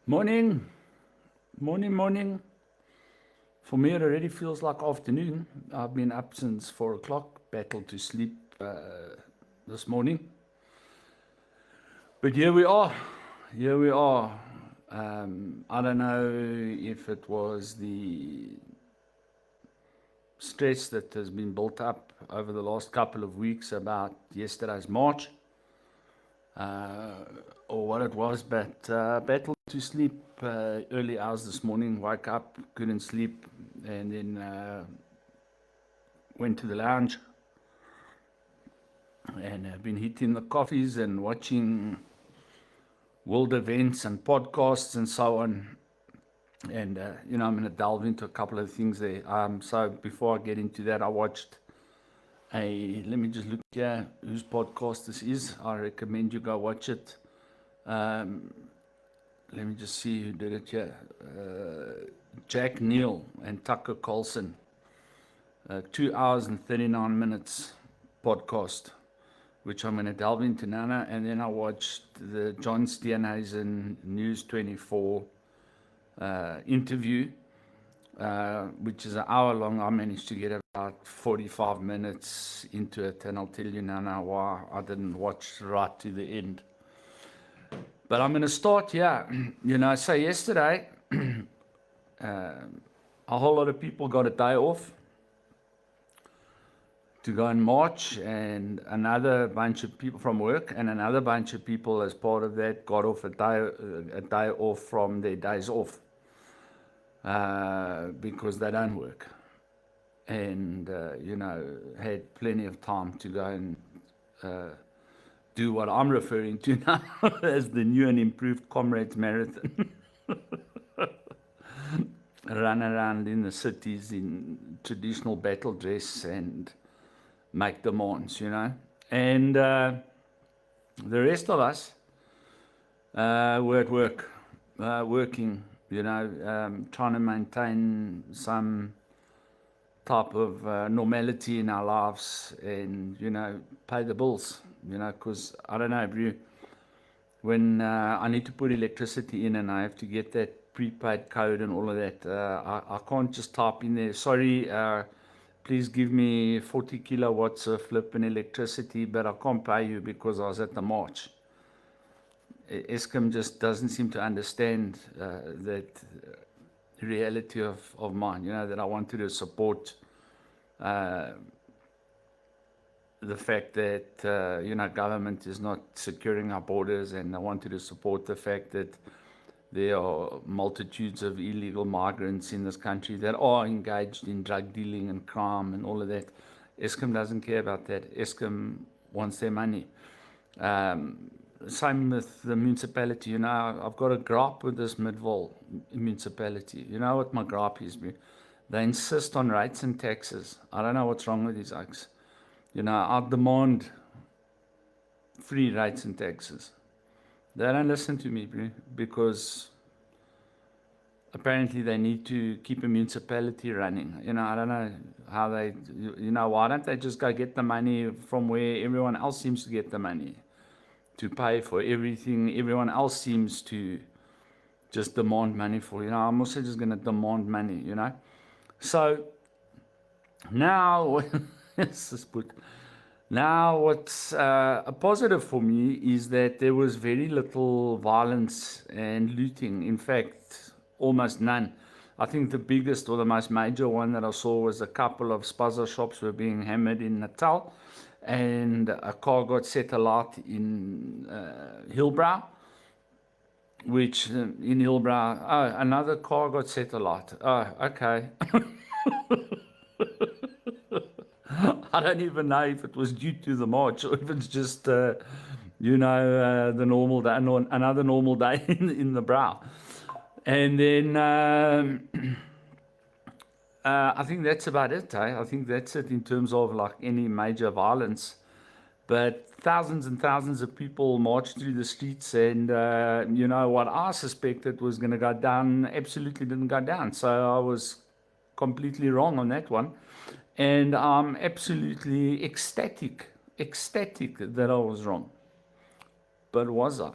Morning, morning. For me, it already feels like afternoon. I've been up since 4 o'clock, battled to sleep this morning. But here we are. Here we are. I don't know if it was the stress that has been built up over the last couple of weeks about yesterday's march or what it was, but battled to sleep early hours this morning, woke up, couldn't sleep, and then went to the lounge and have been hitting the coffees and watching world events and podcasts and so on. And, I'm going to delve into a couple of things there. So before I get into that, I watched let me just look here whose podcast this is. I recommend you go watch it. Let me just see who did it here. Jack Neal and Tucker Carlson. 2 hours and 39 minutes podcast, which I'm going to delve into now. And then I watched the John Steenhuisen News 24 interview, which is an hour long. I managed to get about 45 minutes into it, and I'll tell you now why I didn't watch right to the end. But I'm going to start here. So yesterday, a whole lot of people got a day off to go and march, and another bunch of people from work, and another bunch of people as part of that got off a day off from their days off because they don't work, and had plenty of time to go and do what I'm referring to now as the new and improved Comrades Marathon. Run around in the cities in traditional battle dress and make demands, And the rest of us were at work, working, trying to maintain some type of normality in our lives and, pay the bills, because I don't know, Brew, when I need to put electricity in and I have to get that prepaid code and all of that, I can't just type in there, sorry, please give me 40 kilowatts of flipping electricity, but I can't pay you because I was at the march. Eskom just doesn't seem to understand that reality of mine, that I wanted to support the fact that, government is not securing our borders, and I wanted to support the fact that there are multitudes of illegal migrants in this country that are engaged in drug dealing and crime and all of that. Eskom doesn't care about that. Eskom wants their money. Same with the municipality. I've got a gripe with this Midvaal municipality. You know what my gripe is? They insist on rates and taxes. I don't know what's wrong with these oaks. I demand free rates and taxes. They don't listen to me because apparently they need to keep a municipality running. I don't know how they, why don't they just go get the money from where everyone else seems to get the money to pay for everything everyone else seems to just demand money for. I'm also just going to demand money, So now, Now, what's a positive for me is that there was very little violence and looting. In fact, almost none. I think the biggest or the most major one that I saw was a couple of spaza shops were being hammered in Natal, and a car got set alight in Hillbrow, which in Hillbrow, another car got set alight. Oh, okay. I don't even know if it was due to the march or if it's just, the normal day, another normal day in the brow. And then I think that's about it. I think that's it in terms of like any major violence. But thousands and thousands of people marched through the streets, and what I suspected was going to go down absolutely didn't go down. So I was completely wrong on that one. And I'm absolutely ecstatic that I was wrong. But was I?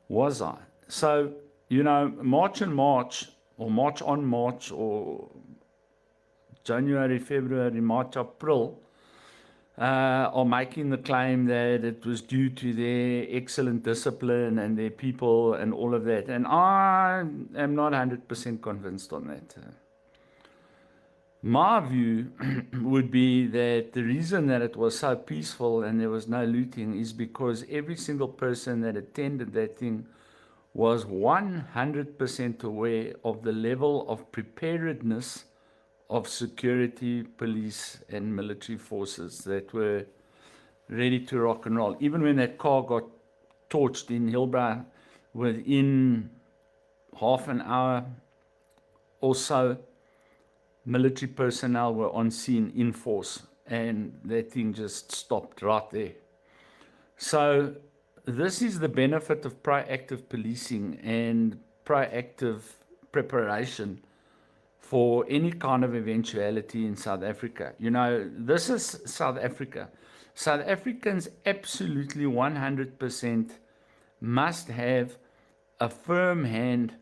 Was I? So, you know, March and March, or March on March, or January, February, March, April, are making the claim that it was due to their excellent discipline and their people and all of that. And I am not 100% convinced on that. My view would be that the reason that it was so peaceful and there was no looting is because every single person that attended that thing was 100% aware of the level of preparedness of security, police, and military forces that were ready to rock and roll. Even when that car got torched in Hillbrow, within half an hour or so, military personnel were on scene in force, and that thing just stopped right there. So this is the benefit of proactive policing and proactive preparation for any kind of eventuality in South Africa. You know, this is South Africa. South Africans absolutely 100% must have a firm hand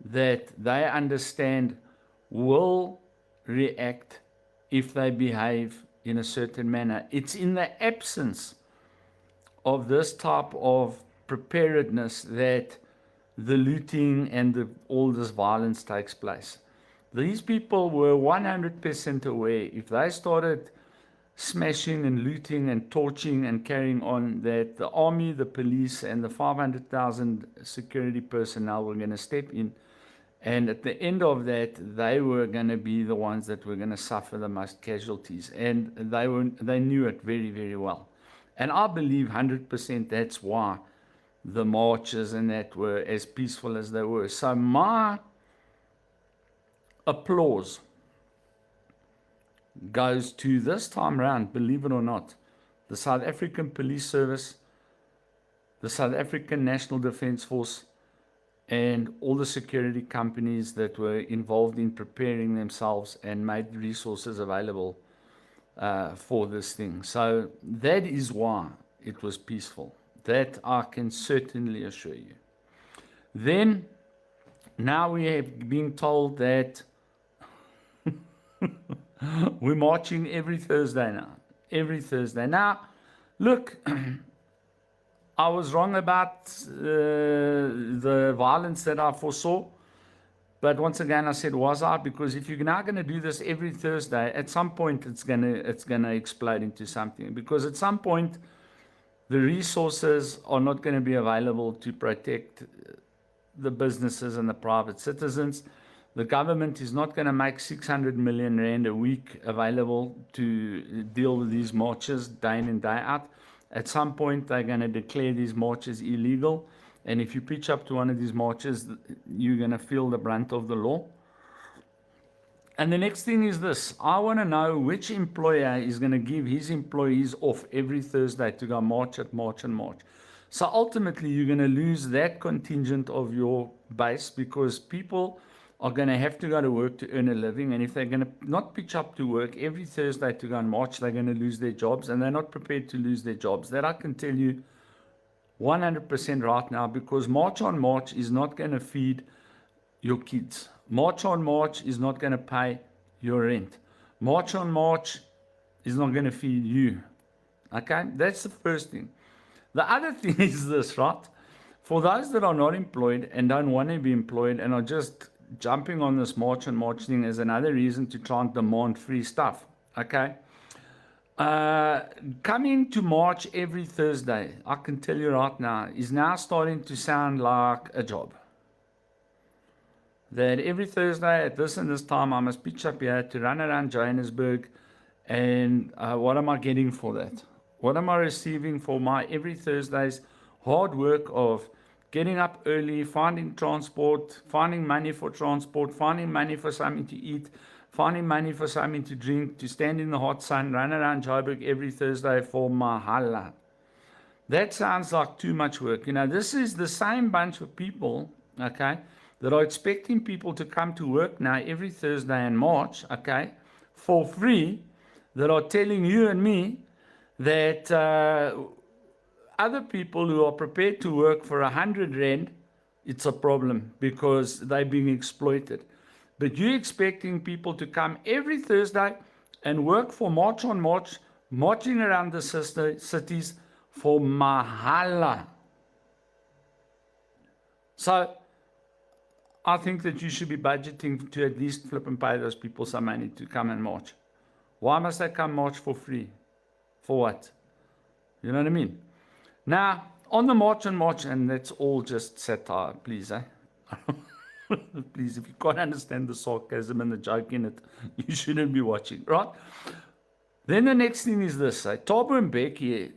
that they understand will react if they behave in a certain manner. It's in the absence of this type of preparedness that the looting and all this violence takes place. These people were 100% aware. If they started smashing and looting and torching and carrying on, that the army, the police, and the 500,000 security personnel were going to step in. And at the end of that, they were going to be the ones that were going to suffer the most casualties. And they knew it very, very well. And I believe 100% that's why the marches and that were as peaceful as they were. So my applause goes to, this time around, believe it or not, the South African Police Service, the South African National Defence Force, and all the security companies that were involved in preparing themselves and made resources available for this thing. So that is why it was peaceful. That I can certainly assure you. Then, now we have been told that we're marching every Thursday now. Every Thursday. Now, look, I was wrong about the violence that I foresaw. But once again, I said, was I? Because if you're now going to do this every Thursday, at some point it's gonna explode into something. Because at some point, the resources are not going to be available to protect the businesses and the private citizens. The government is not going to make 600 million rand a week available to deal with these marches day in and day out. At some point, they're going to declare these marches illegal. And if you pitch up to one of these marches, you're going to feel the brunt of the law. And the next thing is this. I want to know which employer is going to give his employees off every Thursday to go march and march. So ultimately, you're going to lose that contingent of your base, because people are going to have to go to work to earn a living. And if they're going to not pitch up to work every Thursday to go and march, they're going to lose their jobs. And they're not prepared to lose their jobs. That I can tell you 100% right now, because March on March is not going to feed your kids. March on March is not going to pay your rent. March on March is not going to feed you. Okay? That's the first thing. The other thing is this, right? For those that are not employed and don't want to be employed and are just jumping on this March on March thing as another reason to try and demand free stuff. Okay? Coming to March every Thursday, I can tell you right now, is now starting to sound like a job. That every Thursday at this and this time, I must pitch up here to run around Johannesburg. And what am I getting for that? What am I receiving for my every Thursday's hard work of getting up early, finding transport, finding money for transport, finding money for something to eat, finding money for something to drink, to stand in the hot sun, run around Joburg every Thursday for mahala? That sounds like too much work. You know, this is the same bunch of people, okay, that are expecting people to come to work now every Thursday in March, okay, for free, that are telling you and me that other people who are prepared to work for 100 Rand it's a problem because they're being exploited. But you're expecting people to come every Thursday and work for March on March, marching around the cities for mahala. So I think that you should be budgeting to at least flip and pay those people some money to come and march. Why must they come march for free? For what? You know what I mean? Now, on the march and march, and that's all just satire, please, eh? Please, if you can't understand the sarcasm and the joke in it, you shouldn't be watching, right? Then the next thing is this. Thabo Mbeki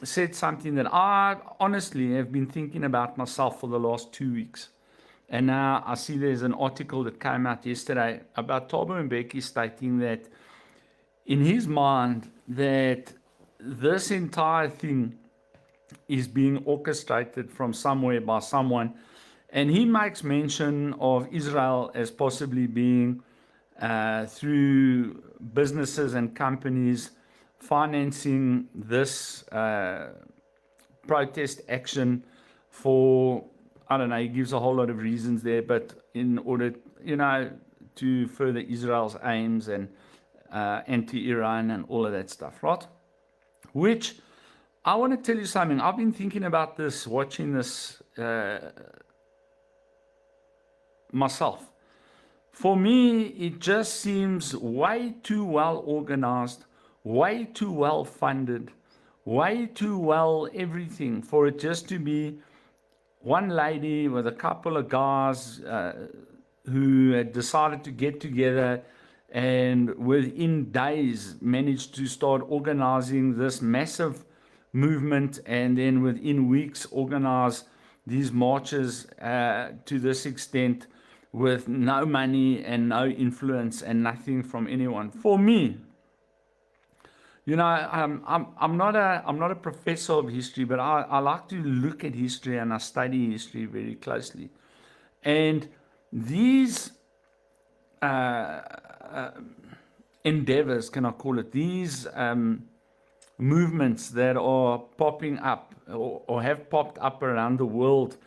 said something that I honestly have been thinking about myself for the last 2 weeks. And now I see there's an article that came out yesterday about Thabo Mbeki stating that in his mind that this entire thing is being orchestrated from somewhere by someone. And he makes mention of Israel as possibly being through businesses and companies financing this protest action for, I don't know, he gives a whole lot of reasons there, but in order, to further Israel's aims and anti-Iran and all of that stuff, right? Which, I want to tell you something. I've been thinking about this, watching this myself. For me, it just seems way too well organized, way too well funded, way too well everything for it just to be one lady with a couple of guys who had decided to get together and within days managed to start organizing this massive movement, and then within weeks organize these marches to this extent with no money and no influence and nothing from anyone. For me, I'm not a professor of history, but I like to look at history and I study history very closely. And these endeavors, can I call it, these movements that are popping up or have popped up around the world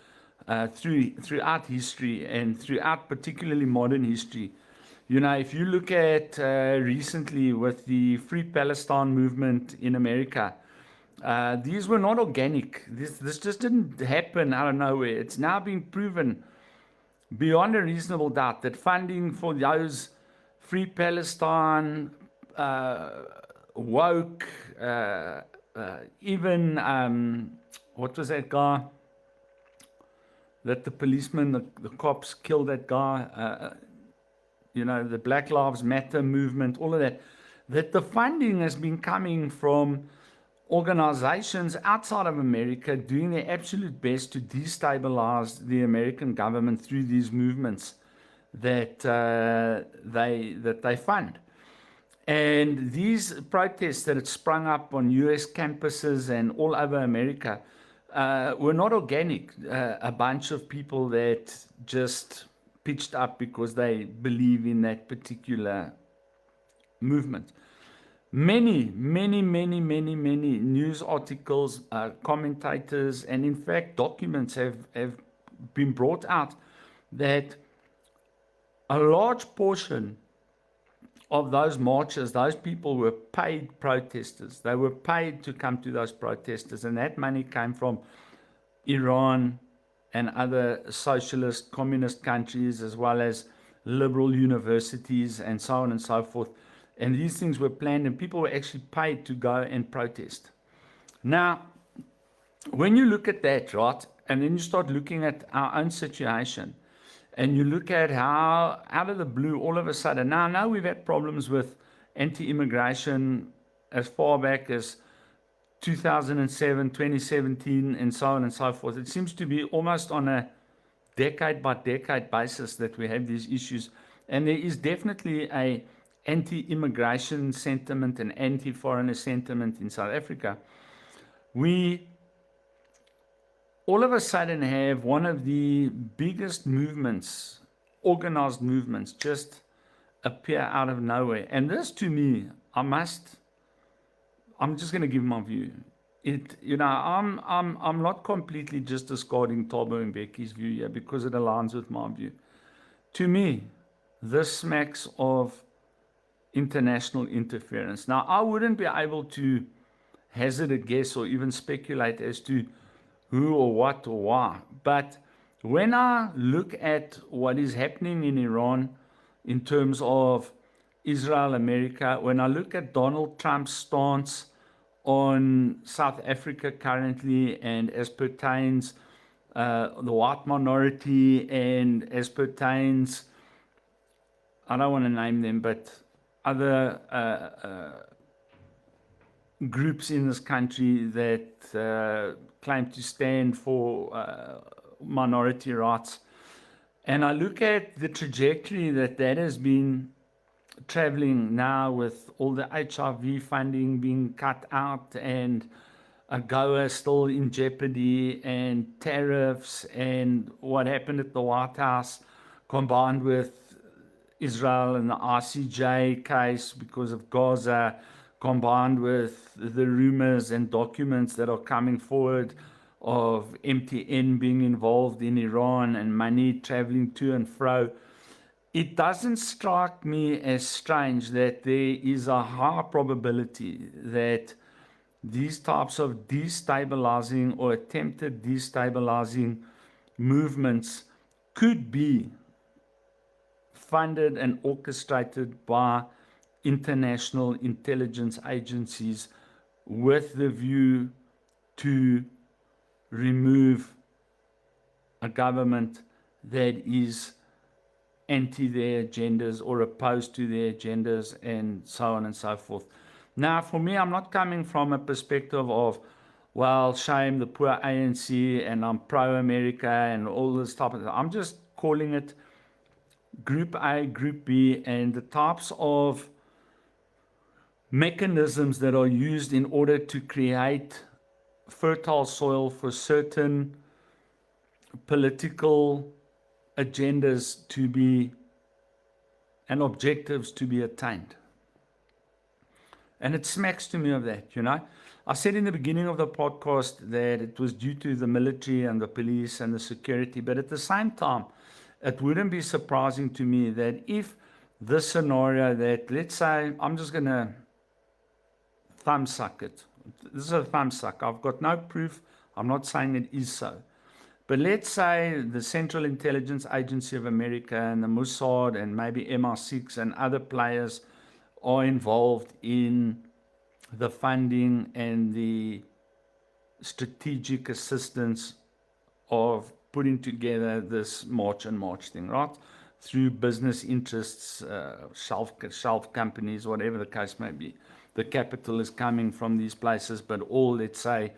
throughout history and throughout particularly modern history. If you look at recently with the Free Palestine movement in America, these were not organic. This just didn't happen out of nowhere. It's now been proven beyond a reasonable doubt that funding for those Free Palestine, woke, even, what was that guy? That the policeman, the cops killed that guy, the Black Lives Matter movement, all of that, that the funding has been coming from organizations outside of America doing their absolute best to destabilize the American government through these movements that they fund. And these protests that had sprung up on US campuses and all over America were not organic. A bunch of people that just pitched up because they believe in that particular movement. Many news articles, commentators, and in fact documents have been brought out that a large portion of those marches, those people were paid protesters. They were paid to come to those protesters, and that money came from Iran and other socialist, communist countries, as well as liberal universities and so on and so forth. And these things were planned, and people were actually paid to go and protest. Now, when you look at that, right, and then you start looking at our own situation, and you look at how, out of the blue, all of a sudden, now we've had problems with anti-immigration as far back as 2007, 2017, and so on and so forth. It seems to be almost on a decade-by-decade basis that we have these issues. And there is definitely a anti-immigration sentiment and anti-foreigner sentiment in South Africa. We all of a sudden have one of the biggest movements, organized movements, just appear out of nowhere. And this, to me, I'm just going to give my view. I'm not completely just discarding Thabo Mbeki's view here because it aligns with my view. To me, this smacks of international interference. Now, I wouldn't be able to hazard a guess or even speculate as to who or what or why. But when I look at what is happening in Iran in terms of Israel, America, when I look at Donald Trump's stance on South Africa currently and as pertains the white minority and as pertains, I don't want to name them, but other groups in this country that claim to stand for minority rights. And I look at the trajectory that has been traveling now with all the HIV funding being cut out and AGOA still in jeopardy and tariffs and what happened at the White House combined with Israel and the ICJ case because of Gaza, combined with the rumors and documents that are coming forward of MTN being involved in Iran and money traveling to and fro. It doesn't strike me as strange that there is a high probability that these types of destabilizing or attempted destabilizing movements could be funded and orchestrated by international intelligence agencies with the view to remove a government that is anti their agendas or opposed to their agendas and so on and so forth. Now, for me, I'm not coming from a perspective of, well, shame the poor ANC and I'm pro-America and all this type of thing. I'm just calling it Group A, Group B, and the types of mechanisms that are used in order to create fertile soil for certain political agendas to be and objectives to be attained. And it smacks to me of that, I said in the beginning of the podcast that it was due to the military and the police and the security, but at the same time, it wouldn't be surprising to me that if this scenario that, let's say, I'm just going to thumb suck it. This is a thumb suck. I've got no proof. I'm not saying it is so. But let's say the Central Intelligence Agency of America and the Mossad and maybe MI6 and other players are involved in the funding and the strategic assistance of putting together this March and March thing, right? Through business interests, shelf companies, whatever the case may be. The capital is coming from these places, but all, let's say,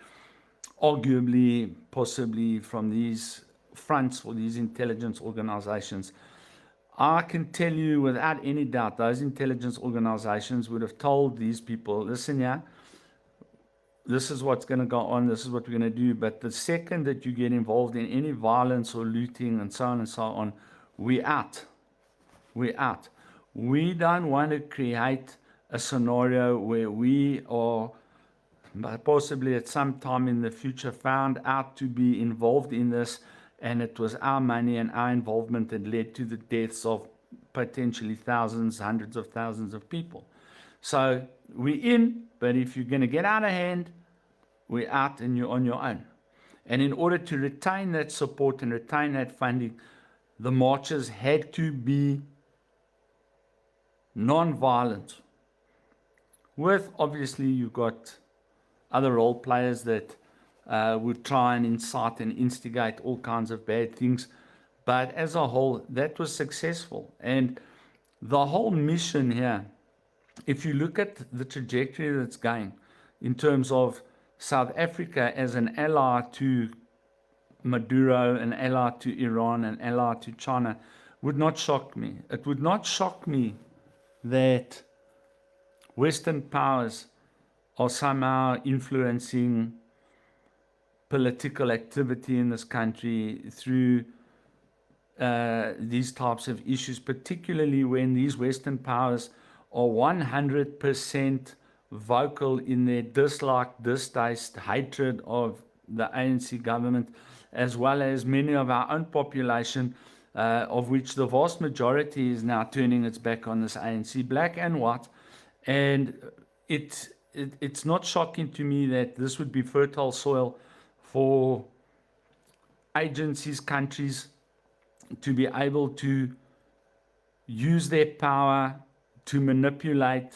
arguably, possibly from these fronts or these intelligence organizations. I can tell you without any doubt, those intelligence organizations would have told these people, listen, this is what's going to go on, this is what we're going to do. But the second that you get involved in any violence or looting and so on and so on, we're out. We're out. We don't want to create a scenario where we are possibly at some time in the future found out to be involved in this, and it was our money and our involvement that led to the deaths of potentially thousands, hundreds of thousands of people. So we're in, but if you're going to get out of hand, we're out and you're on your own. And in order to retain that support and retain that funding, the marches had to be non-violent. With, obviously, you've got other role players that would try and incite and instigate all kinds of bad things. But as a whole, that was successful. And the whole mission here, if you look at the trajectory that's going in terms of South Africa as an ally to Maduro, an ally to Iran, an ally to China, would not shock me. It would not shock me that Western powers are somehow influencing political activity in this country through these types of issues, particularly when these Western powers are 100% vocal in their dislike, distaste, hatred of the ANC government, as well as many of our own population, of which the vast majority is now turning its back on this ANC, black and white. And it's not shocking to me that this would be fertile soil for agencies, countries to be able to use their power to manipulate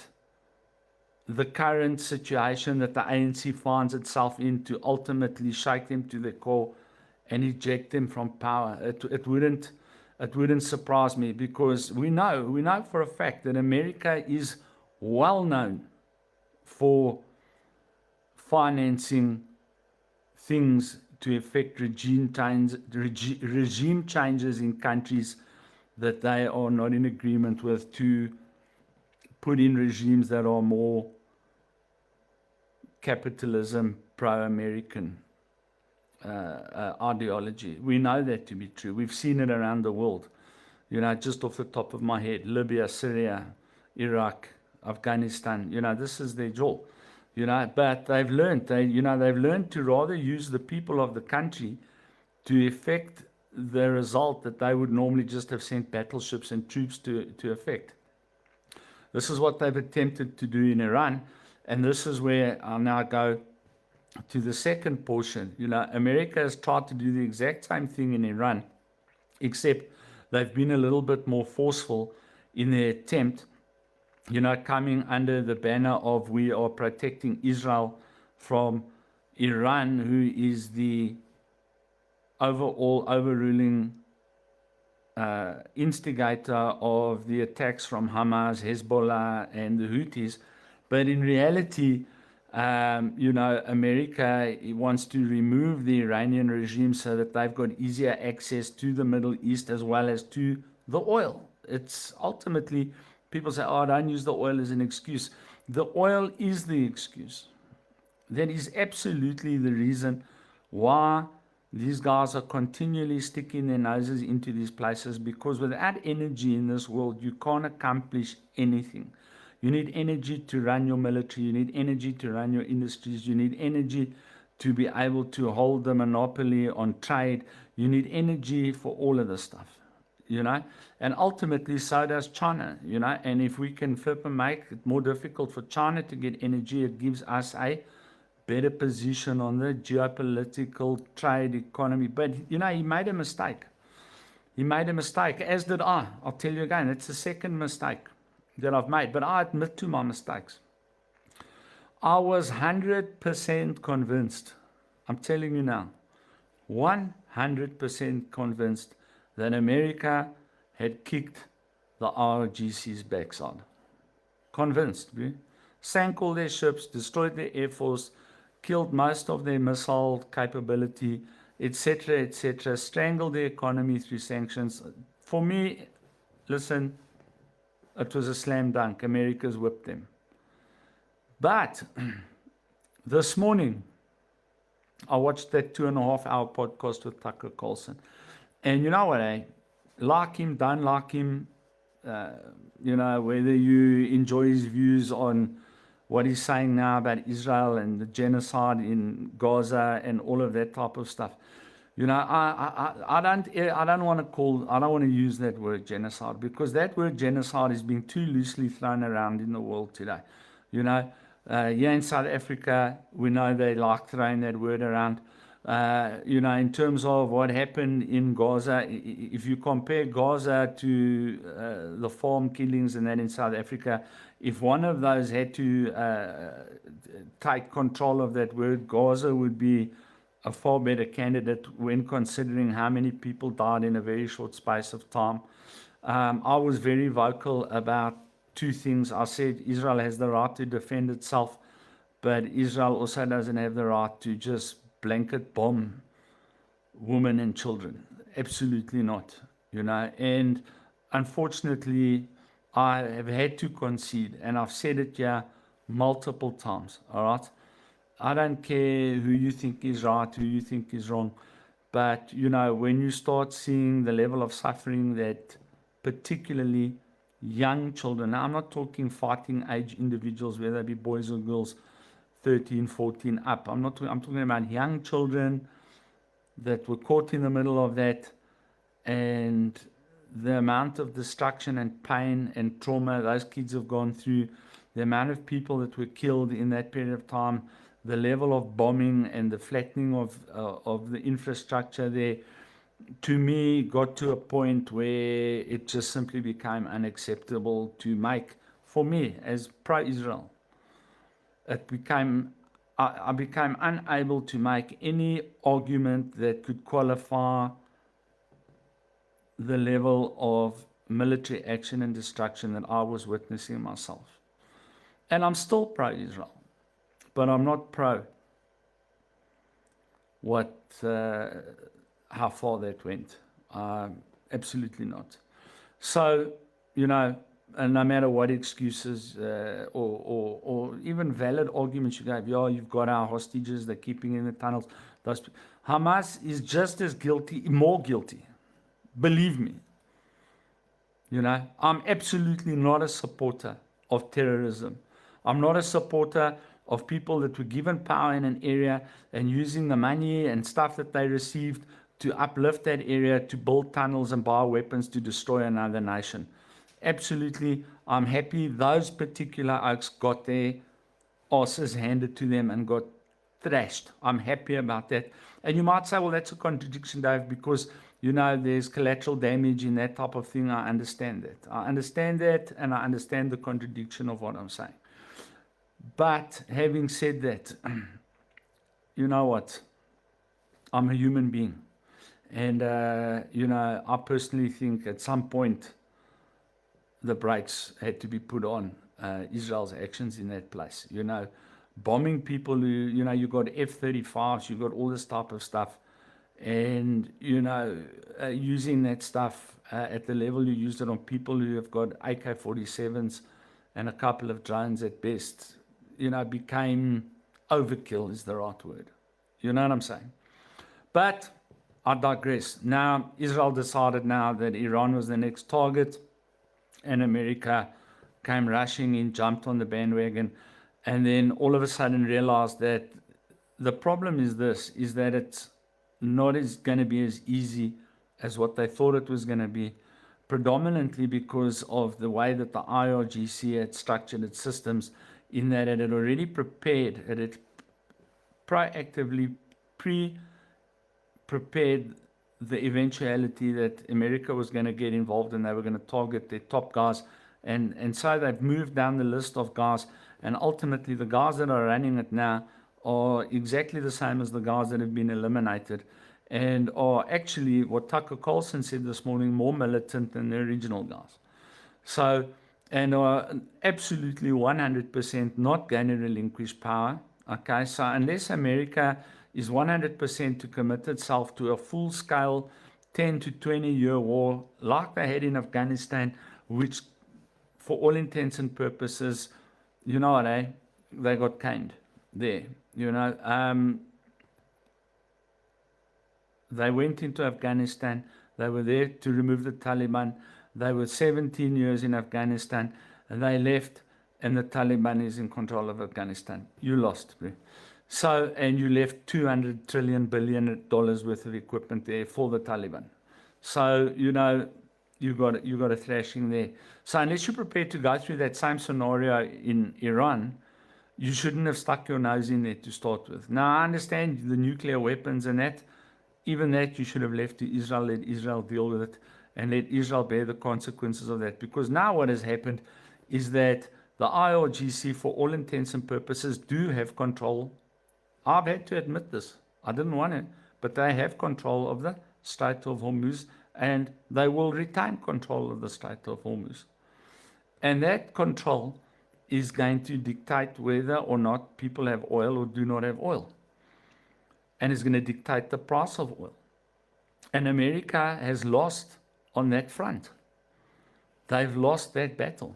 the current situation that the ANC finds itself in, to ultimately shake them to the core and eject them from power. It wouldn't surprise me, because we know for a fact that America is well known for financing things to effect regime changes in countries that they are not in agreement with, to put in regimes that are more capitalism, pro-American ideology. We know that to be true. We've seen it around the world. Just off the top of my head, Libya, Syria, Iraq, Afghanistan, this is their job. But they've learned, they've learned to rather use the people of the country to effect the result that they would normally just have sent battleships and troops to effect. This is what they've attempted to do in Iran, and this is where I'll now go to the second portion. America has tried to do the exact same thing in Iran, except they've been a little bit more forceful in their attempt, coming under the banner of we are protecting Israel from Iran, who is the overruling instigator of the attacks from Hamas, Hezbollah, and the Houthis. But in reality, America wants to remove the Iranian regime so that they've got easier access to the Middle East as well as to the oil. It's ultimately, people say, oh, don't use the oil as an excuse. The oil is the excuse. That is absolutely the reason why these guys are continually sticking their noses into these places, because without energy in this world, you can't accomplish anything. You need energy to run your military. You need energy to run your industries. You need energy to be able to hold the monopoly on trade. You need energy for all of this stuff, and ultimately so does China, and if we can flip and make it more difficult for China to get energy, it gives us a better position on the geopolitical trade economy. But, he made a mistake. He made a mistake, as did I. I'll tell you again, it's the second mistake that I've made, but I admit to my mistakes. I was 100% convinced, I'm telling you now, 100% convinced that America had kicked the ROGC's backside. Convinced, sank all their ships, destroyed their air force, killed most of their missile capability, etc., strangled the economy through sanctions. For me, listen, it was a slam dunk. America's whipped them. But this morning, I watched that 2.5-hour podcast with Tucker Carlson. And you know what, like him, don't like him, whether you enjoy his views on what he's saying now about Israel and the genocide in Gaza and all of that type of stuff. I don't want to use that word genocide, because that word genocide is being too loosely thrown around in the world today. Here in South Africa, we know they like throwing that word around. In terms of what happened in Gaza, if you compare Gaza to the farm killings and that in South Africa, if one of those had to take control of that word, Gaza would be a far better candidate when considering how many people died in a very short space of time. I was very vocal about two things. I said Israel has the right to defend itself, but Israel also doesn't have the right to just blanket bomb women and children. Absolutely not, and unfortunately I have had to concede, and I've said it here multiple times, all right? I don't care who you think is right, who you think is wrong, but when you start seeing the level of suffering that particularly young children. Now, I'm not talking fighting age individuals, whether they be boys or girls, 13, 14 up. I'm talking about young children that were caught in the middle of that, and the amount of destruction and pain and trauma those kids have gone through, the amount of people that were killed in that period of time, the level of bombing and the flattening of the infrastructure there, to me, got to a point where it just simply became unacceptable to make, for me, as pro-Israel. I became unable to make any argument that could qualify the level of military action and destruction that I was witnessing myself. And I'm still pro-Israel, but I'm not pro how far that went. Absolutely not. So, and no matter what excuses or even valid arguments you gave, you've got our hostages, they're keeping in the tunnels. Hamas is just as guilty, more guilty. Believe me. I'm absolutely not a supporter of terrorism. I'm not a supporter of people that were given power in an area and using the money and stuff that they received to uplift that area, to build tunnels and bioweapons to destroy another nation. Absolutely, I'm happy those particular oaks got their asses handed to them and got thrashed. I'm happy about that. And you might say, well, that's a contradiction, Dave, because, there's collateral damage in that type of thing. I understand that. And I understand the contradiction of what I'm saying. But having said that, you know what? I'm a human being. And, I personally think at some point the brakes had to be put on Israel's actions in that place. Bombing people who, you got F-35s, you got all this type of stuff. And, using that stuff at the level you used it on people who have got AK-47s and a couple of drones at best, became overkill is the right word. You know what I'm saying? But I digress. Now, Israel decided now that Iran was the next target, and America came rushing in, jumped on the bandwagon, and then all of a sudden realized that the problem is that it's not going to be as easy as what they thought it was going to be, predominantly because of the way that the IRGC had structured its systems, in that it had already prepared, it had proactively prepared the eventuality that America was going to get involved and they were going to target their top guys. And so they've moved down the list of guys, and ultimately the guys that are running it now are exactly the same as the guys that have been eliminated, and are actually, what Tucker Carlson said this morning, more militant than the original guys. So, and are absolutely 100% not going to relinquish power. Okay, so unless America is 100% to commit itself to a full-scale 10 to 20-year war like they had in Afghanistan, which for all intents and purposes, they got caned there. They went into Afghanistan. They were there to remove the Taliban. They were 17 years in Afghanistan, and they left, and the Taliban is in control of Afghanistan. You lost, bro. So, and you left $200 billion worth of equipment there for the Taliban. So, you got a thrashing there. So unless you're prepared to go through that same scenario in Iran, you shouldn't have stuck your nose in there to start with. Now, I understand the nuclear weapons and that. Even that you should have left to Israel, let Israel deal with it, and let Israel bear the consequences of that. Because now what has happened is that the IRGC, for all intents and purposes, do have control. I've had to admit this. I didn't want it, but they have control of the Strait of Hormuz, and they will retain control of the Strait of Hormuz. And that control is going to dictate whether or not people have oil or do not have oil. And is going to dictate the price of oil. And America has lost on that front. They've lost that battle.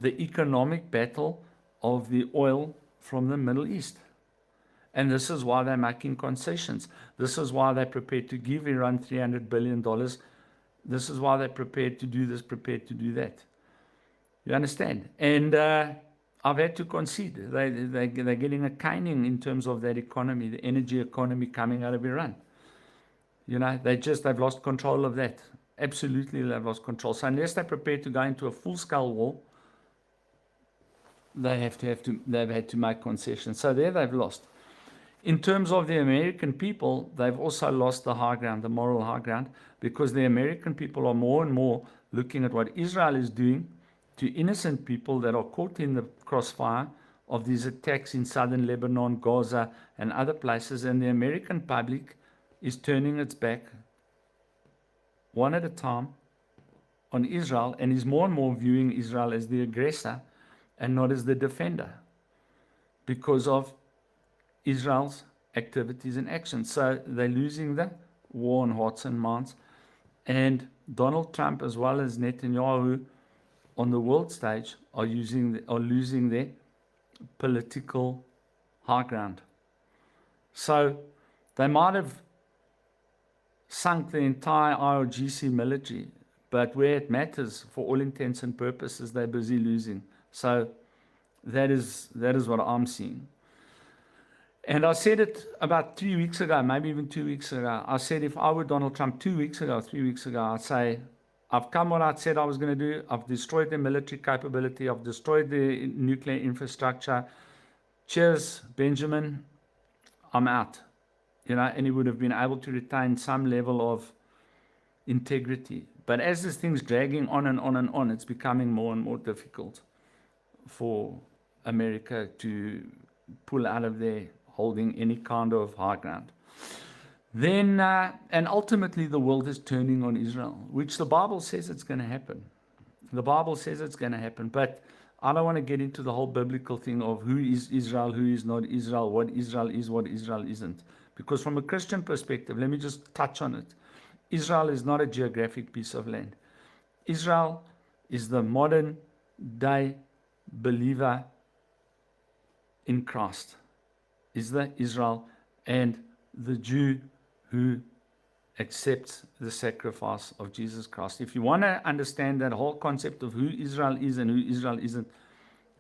The economic battle of the oil from the Middle East. And this is why they're making concessions. This is why they're prepared to give Iran $300 billion. This is why they're prepared to do this, prepared to do that. You understand? And I've had to concede. They're getting a caning in terms of that economy, the energy economy coming out of Iran. You know, they've lost control of that. Absolutely, they've lost control. So unless they're prepared to go into a full-scale war, they've had to make concessions. So there they've lost. In terms of the American people, they've also lost the high ground, the moral high ground, because the American people are more and more looking at what Israel is doing to innocent people that are caught in the crossfire of these attacks in southern Lebanon, Gaza, and other places. And the American public is turning its back one at a time on Israel and is more and more viewing Israel as the aggressor and not as the defender because of Israel's activities and actions. So they're losing the war on hearts and minds. And Donald Trump, as well as Netanyahu, on the world stage, are losing their political high ground. So they might have sunk the entire IRGC military, but where it matters, for all intents and purposes, they're busy losing. So that is what I'm seeing. And I said it about 3 weeks ago, maybe even 2 weeks ago. I said if I were Donald Trump 2 weeks ago, 3 weeks ago, I'd say, I've come what I said I was going to do. I've destroyed their military capability. I've destroyed the nuclear infrastructure. Cheers, Benjamin. I'm out. You know, and he would have been able to retain some level of integrity. But as this thing's dragging on and on and on, it's becoming more and more difficult for America to pull out of there holding any kind of high ground. Then, and ultimately the world is turning on Israel, which the Bible says it's going to happen. The Bible says it's going to happen, but I don't want to get into the whole biblical thing of who is Israel, who is not Israel, what Israel is, what Israel isn't. Because from a Christian perspective, let me just touch on it. Israel is not a geographic piece of land. Israel is the modern day believer in Christ, is the Israel and the Jew who accepts the sacrifice of Jesus Christ. If you want to understand that whole concept of who Israel is and who Israel isn't,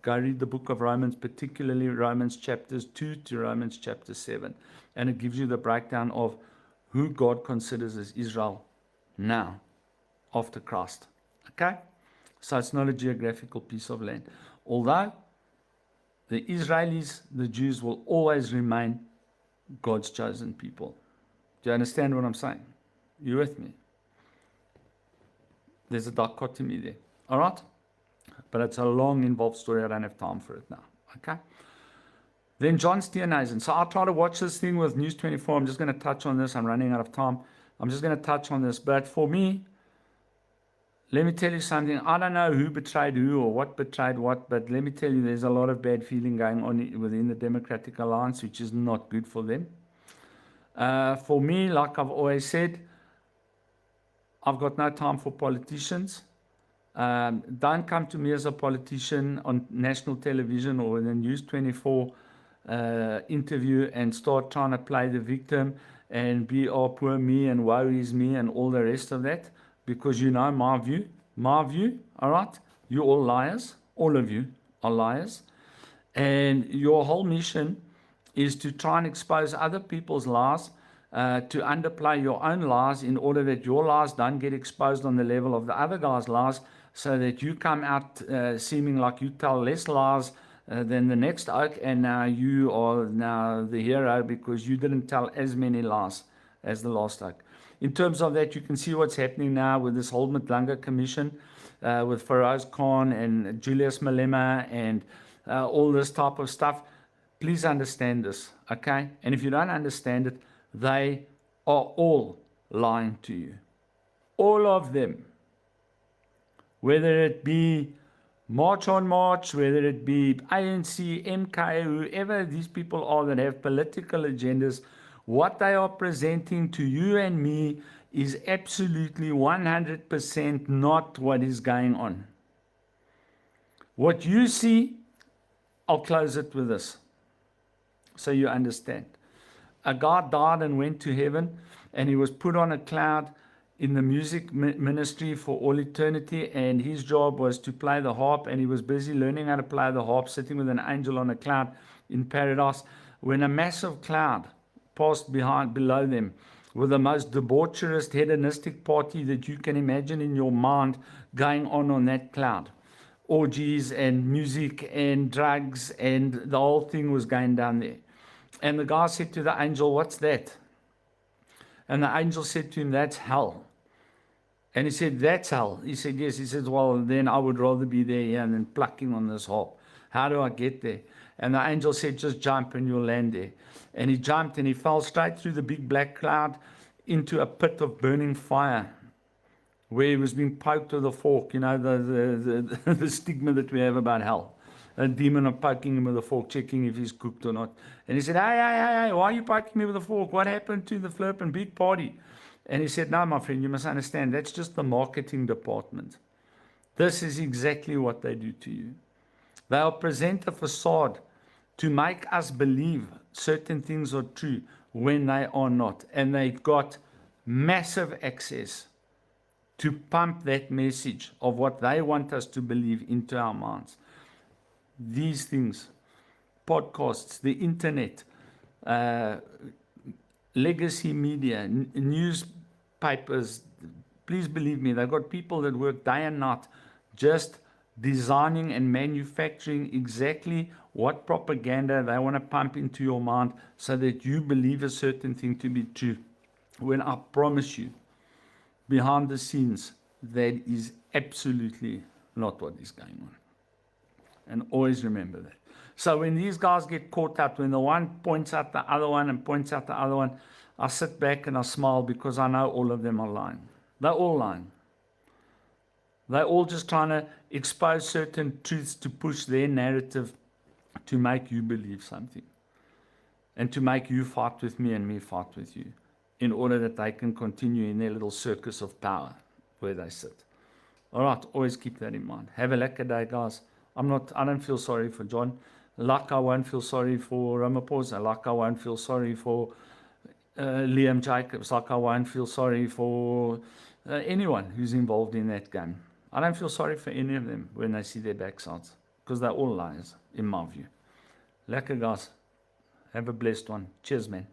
go read the book of Romans, particularly Romans chapters 2 to Romans chapter 7. And it gives you the breakdown of who God considers as Israel now, after Christ. Okay? So it's not a geographical piece of land. Although the Israelis, the Jews, will always remain God's chosen people. Do you understand what I'm saying? You with me? There's a dichotomy there. All right? But it's a long, involved story. I don't have time for it now. Okay? Then John Steenhuisen. So I'll try to watch this thing with News 24. I'm just going to touch on this. I'm running out of time. I'm just going to touch on this. But for me, let me tell you something. I don't know who betrayed who or what betrayed what, but let me tell you, there's a lot of bad feeling going on within the Democratic Alliance, which is not good for them. For me, like I've always said, I've got no time for politicians. Don't come to me as a politician on national television or in a News 24 interview and start trying to play the victim and be, oh, poor me and woe is me and all the rest of that. Because you know my view, all right? You're all liars. All of you are liars. And your whole mission is to try and expose other people's lies, to underplay your own lies in order that your lies don't get exposed on the level of the other guy's lies, so that you come out seeming like you tell less lies than the next oak, and now you are now the hero because you didn't tell as many lies as the last oak. In terms of that, you can see what's happening now with this whole Madlanga Commission, with Feroz Khan and Julius Malema and all this type of stuff. Please understand this, okay? And if you don't understand it, they are all lying to you. All of them. Whether it be March on March, whether it be ANC, MK, whoever these people are that have political agendas, what they are presenting to you and me is absolutely 100% not what is going on. What you see, I'll close it with this, so you understand. A guy died and went to heaven, and he was put on a cloud, in the music ministry for all eternity, and his job was to play the harp, and he was busy learning how to play the harp, sitting with an angel on a cloud in paradise, when a massive cloud passed below them with the most debaucherous, hedonistic party that you can imagine in your mind going on that cloud. Orgies and music and drugs, and the whole thing was going down there. And the guy said to the angel, "What's that?" And the angel said to him, "That's hell." And he said, "That's hell." He said, "Yes." He said, "Well, then I would rather be there here than plucking on this harp. How do I get there?" And the angel said, "Just jump and you'll land there." And he jumped and he fell straight through the big black cloud into a pit of burning fire, where he was being poked with a fork, the stigma that we have about hell. A demon of poking him with a fork, checking if he's cooked or not. And he said, hey, why are you poking me with a fork? What happened to the flippin' big party? And he said, "No, my friend, you must understand, that's just the marketing department. This is exactly what they do to you. They'll present a facade to make us believe certain things are true when they are not. And they've got massive access to pump that message of what they want us to believe into our minds. These things, podcasts, the internet, legacy media, newspapers, please believe me, they've got people that work day and night just designing and manufacturing exactly what propaganda they want to pump into your mind so that you believe a certain thing to be true. When I promise you, behind the scenes, that is absolutely not what is going on. And always remember that. So when these guys get caught up, when the one points out the other one and points out the other one, I sit back and I smile because I know all of them are lying. They're all lying. They're all just trying to expose certain truths to push their narrative to make you believe something. And to make you fight with me and me fight with you, in order that they can continue in their little circus of power where they sit. All right, always keep that in mind. Have a lekker day, guys. I don't feel sorry for John. Like I won't feel sorry for Ramaphosa. Like I won't feel sorry for Liam Jacobs. Like I won't feel sorry for anyone who's involved in that game. I don't feel sorry for any of them when they see their backsides, because they're all liars, in my view. Lekker, guys. Have a blessed one. Cheers, man.